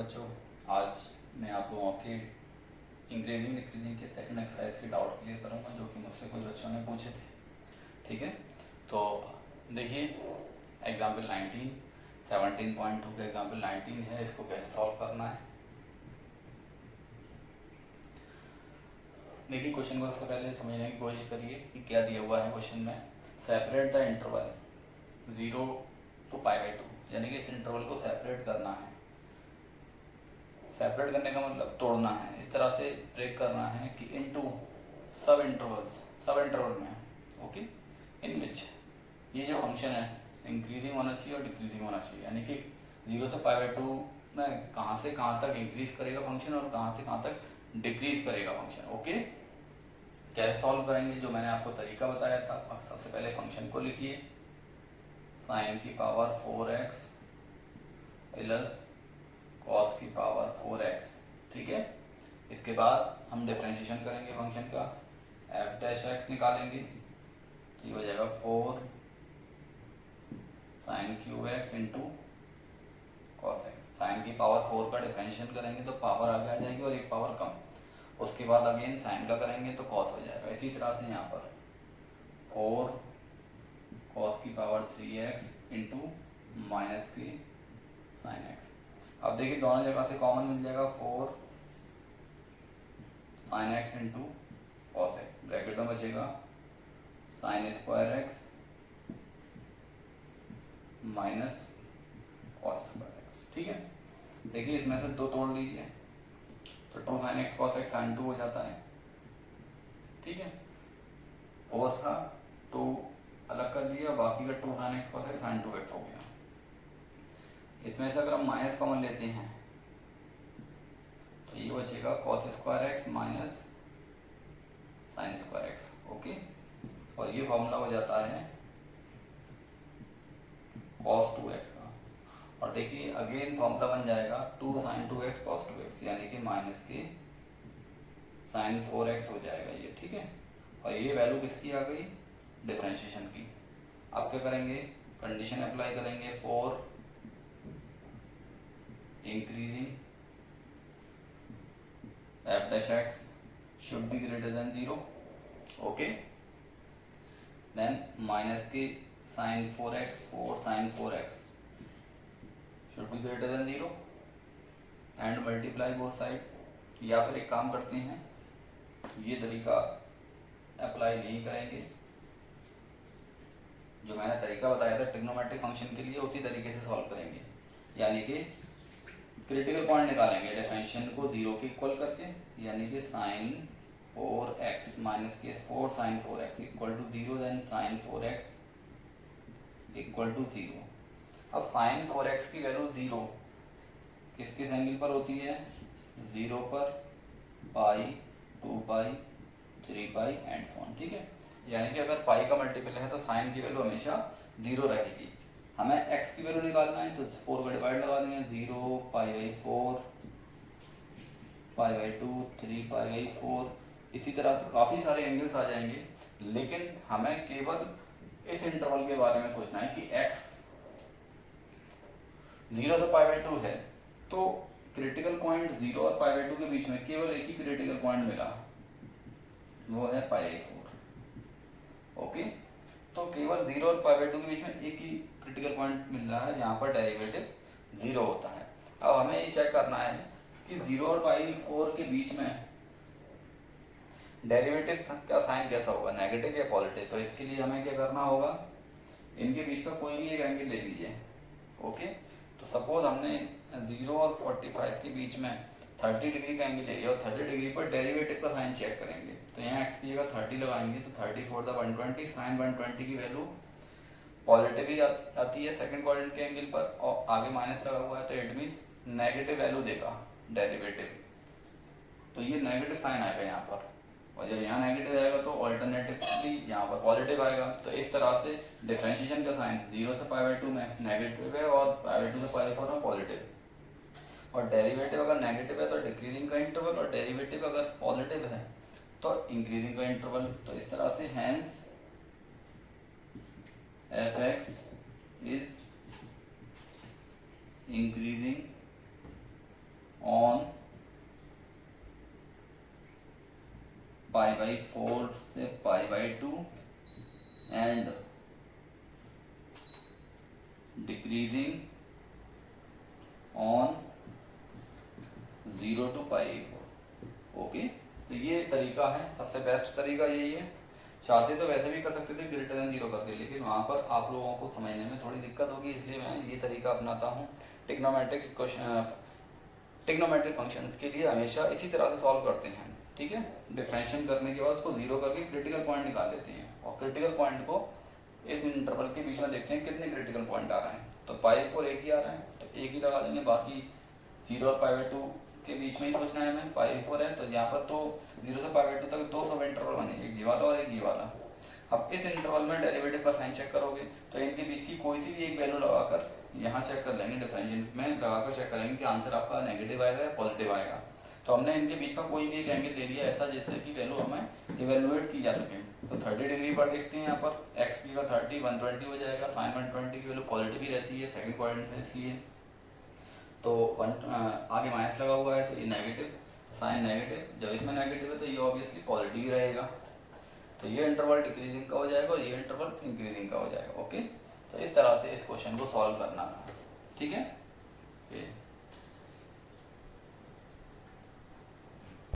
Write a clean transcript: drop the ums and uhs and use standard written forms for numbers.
बच्चों, आज मैं आप लोगों के इंक्रीजिंग डिक्रीजिंग के सेकंड एक्सरसाइज के डाउट क्लियर करूंगा जो कि मुझसे कुछ बच्चों ने पूछे थे। ठीक है, तो देखिए एग्जाम्पल 19 17.2 का एग्जाम्पल 19 है, इसको कैसे सॉल्व करना है। देखिए क्वेश्चन को सबसे पहले समझने की कोशिश करिए कि क्या दिया हुआ है क्वेश्चन में। सेपरेट द इंटरवल 0 to π/2, यानी कि इस इंटरवल को सेपरेट करना है। सेपरेट करने का मतलब तोड़ना है, इस तरह से ब्रेक करना है कि इनटू सब इंटरवल में, ओके, इन विच ये जो फंक्शन है इंक्रीजिंग होना चाहिए और डिक्रीजिंग होना चाहिए, यानी कि 0 से π/2 में कहाँ से कहाँ तक इंक्रीज करेगा फंक्शन और कहाँ से कहाँ तक डिक्रीज करेगा फंक्शन। ओके, कैसे सॉल्व करेंगे, जो मैंने आपको तरीका बताया था। सबसे पहले फंक्शन को लिखिए, साइन की पावर 4x प्लस कॉस की पावर 4x। ठीक है, इसके बाद हम डिफरेंशिएशन करेंगे फंक्शन का, एफ डैश एक्स निकालेंगे तो ये हो जाएगा 4 sine cube x into cos x. Sine की पावर 4 का डिफरेंशिएशन करेंगे तो पावर आगे आ जाएगी और एक पावर कम, उसके बाद अगेन साइन का करेंगे तो कॉस हो जाएगा। इसी तरह से यहाँ पर 4 कॉस की पावर 3x इंटू माइनस की साइन एक्स। अब देखिए दोनों जगह से कॉमन मिल जाएगा 4 sine x into cos x, bracket में बचेगा sine square x minus cos square x. ठीक है, देखिए इसमें से दो तोड़ लीजिए तो 2 sine x cos x sine 2 हो जाता है। ठीक है, और था 2 अलग कर लिया, बाकी का 2 sine x cos x sine 2x हो गया। इसमें से अगर हम माइनस कॉमन लेते हैं तो ये बचेगा cos square x minus sine square x. Okay, और ये फॉर्मूला हो जाता है cos 2x का। और देखिए अगेन फॉर्मूला बन जाएगा 2 साइन 2x cos 2x, यानी कि माइनस के साइन 4x हो जाएगा ये। ठीक है, और ये वैल्यू किसकी आ गई, डिफरेंशिएशन की। अब क्या करेंगे, कंडीशन अप्लाई करेंगे, 4 increasing F dash X should be greater than 0। Okay, then minus के sine 4x 4 sine 4x should be greater than 0 and multiply both side. या फिर एक काम करते हैं, ये तरीका अप्लाई नहीं करेंगे, जो मैंने तरीका बताया था ट्रिग्नोमेट्रिक फंक्शन के लिए उसी तरीके से सॉल्व करेंगे, यानी कि क्रिटिकल पॉइंट निकालेंगे डिफरेंशिएशन को 0 के इक्वल करके, यानी कि साइन 4x माइनस के 4 sine 4x equal to 0, then sine 4x equal to 0। अब साइन 4x की वैल्यू 0 किस किस एंगल पर होती है, 0 पर, पाई, 2 पाई, 3 पाई एंड सो ऑन। ठीक है, यानी कि अगर पाई का मल्टीपल है तो साइन की वैल्यू हमेशा 0 रहेगी। हमें x की वैल्यू निकालना है तो 4 का डिवाइड लगा देंगे, 0 π/4 π/2 3 π/4। इसी तरह से काफ़ी सारे एंगल्स आ जाएंगे, लेकिन हमें केवल इस इंटरवल के बारे में सोचना है कि x 0 से π/2 है तो क्रिटिकल पॉइंट 0 और π/2 के बीच में केवल एक ही क्रिटिकल पॉइंट मिला, वो है π/4। ओके, तो केवल 0 और π/2 के बीच में एक ही क्रिटिकल पॉइंट मिल रहा है जहाँ पर डेरिवेटिव 0 होता है। अब हमें ये चेक करना है कि 0 और π/4 के बीच में डेरिवेटिव का साइन कैसा होगा, नेगेटिव या पॉजिटिव। तो इसके लिए हमें क्या करना होगा, इनके बीच का कोई भी एक एंगल ले लीजिए। ओके, तो सपोज हमने 0 और 45 के बीच में 30 डिग्री का एंगल ले लिया और 30 डिग्री पर डेरिवेटिव का साइन चेक करेंगे। तो यहाँ x की जगह 30 लगाएंगे तो 30 4 120, साइन 120 की वैल्यू पॉजिटिव ही आती है सेकंड क्वाड्रेंट के एंगल पर, और आगे माइनस लगा हुआ है तो इट मीन्स नेगेटिव वैल्यू देगा डेरिवेटिव। तो ये नेगेटिव साइन आएगा यहाँ पर, और जब यहाँ नेगेटिव आएगा तो ऑल्टरनेटिवली यहाँ पर पॉजिटिव आएगा। तो इस तरह से डिफरेंशिएशन का साइन 0 से π/2 में नेगेटिव है और π/2 से π/4 में पॉजिटिव, और डेरिवेटिव अगर नेगेटिव है तो डिक्रीजिंग का इंटरवल, और डेरिवेटिव अगर पॉजिटिव है तो इंक्रीजिंग का इंटरवल। तो इस तरह से hence f(x) is increasing on π/4 से π/2 and decreasing on 0 to π/4। Okay, तो ये तरीका है, सबसे बेस्ट तरीका यही है। चाहते तो वैसे भी कर सकते थे ग्रेटर देन 0 करके, लेकिन वहाँ पर आप लोगों को समझने में थोड़ी दिक्कत होगी, इसलिए मैं ये तरीका अपनाता हूँ। ट्रिग्नोमेट्रिक क्वेश्चन, ट्रिग्नोमेट्रिक फंक्शंस के लिए हमेशा इसी तरह से सॉल्व करते हैं, ठीक है। डिफरेंशिएशन करने के बाद उसको 0 करके क्रिटिकल पॉइंट निकाल लेते हैं, और क्रिटिकल पॉइंट को इस इंटरवल के बीच में देखते हैं कितने क्रिटिकल पॉइंट आ रहे हैं। तो π/4 एक ही आ रहा है, तो एक ही लगा देंगे, बाकी 0 और π/2 के बीच में ही सोचना है हमें। π/4 है तो यहाँ पर तो 0 से π/2 तक दो सब इंटरवल बने, एक ये वाला और एक ये वाला। अब इस इंटरवल में डेरिवेटिव का साइन चेक करोगे तो इनके बीच की कोई सी भी एक वैल्यू लगाकर यहाँ चेक कर लेंगे, डिफरेंशिएट में लगाकर चेक करेंगे कि आंसर आपका नेगेटिव आएगा या पॉजिटिव आएगा। तो हमने इनके बीच का कोई भी एक एंगल ले लिया ऐसा जिससे कि वैल्यू हमें इवेलुएट की जा सके। तो 30 डिग्री पर देखते हैं, यहाँ पर एक्स की का 30 120 हो जाएगा, साइन 120 की वैल्यू पॉजिटिव ही रहती है, सेकंड क्वाड्रेंट है इसलिए। तो आगे माइनस लगा हुआ है तो ये नेगेटिव, साइन नेगेटिव, जब इसमें नेगेटिव है तो ये ऑब्वियसली पॉजिटिव ही रहेगा। तो ये इंटरवल डिक्रीजिंग का हो जाएगा और ये इंटरवल इंक्रीजिंग का हो जाएगा। ओके, तो इस तरह से इस क्वेश्चन को सॉल्व करना था, ठीक है।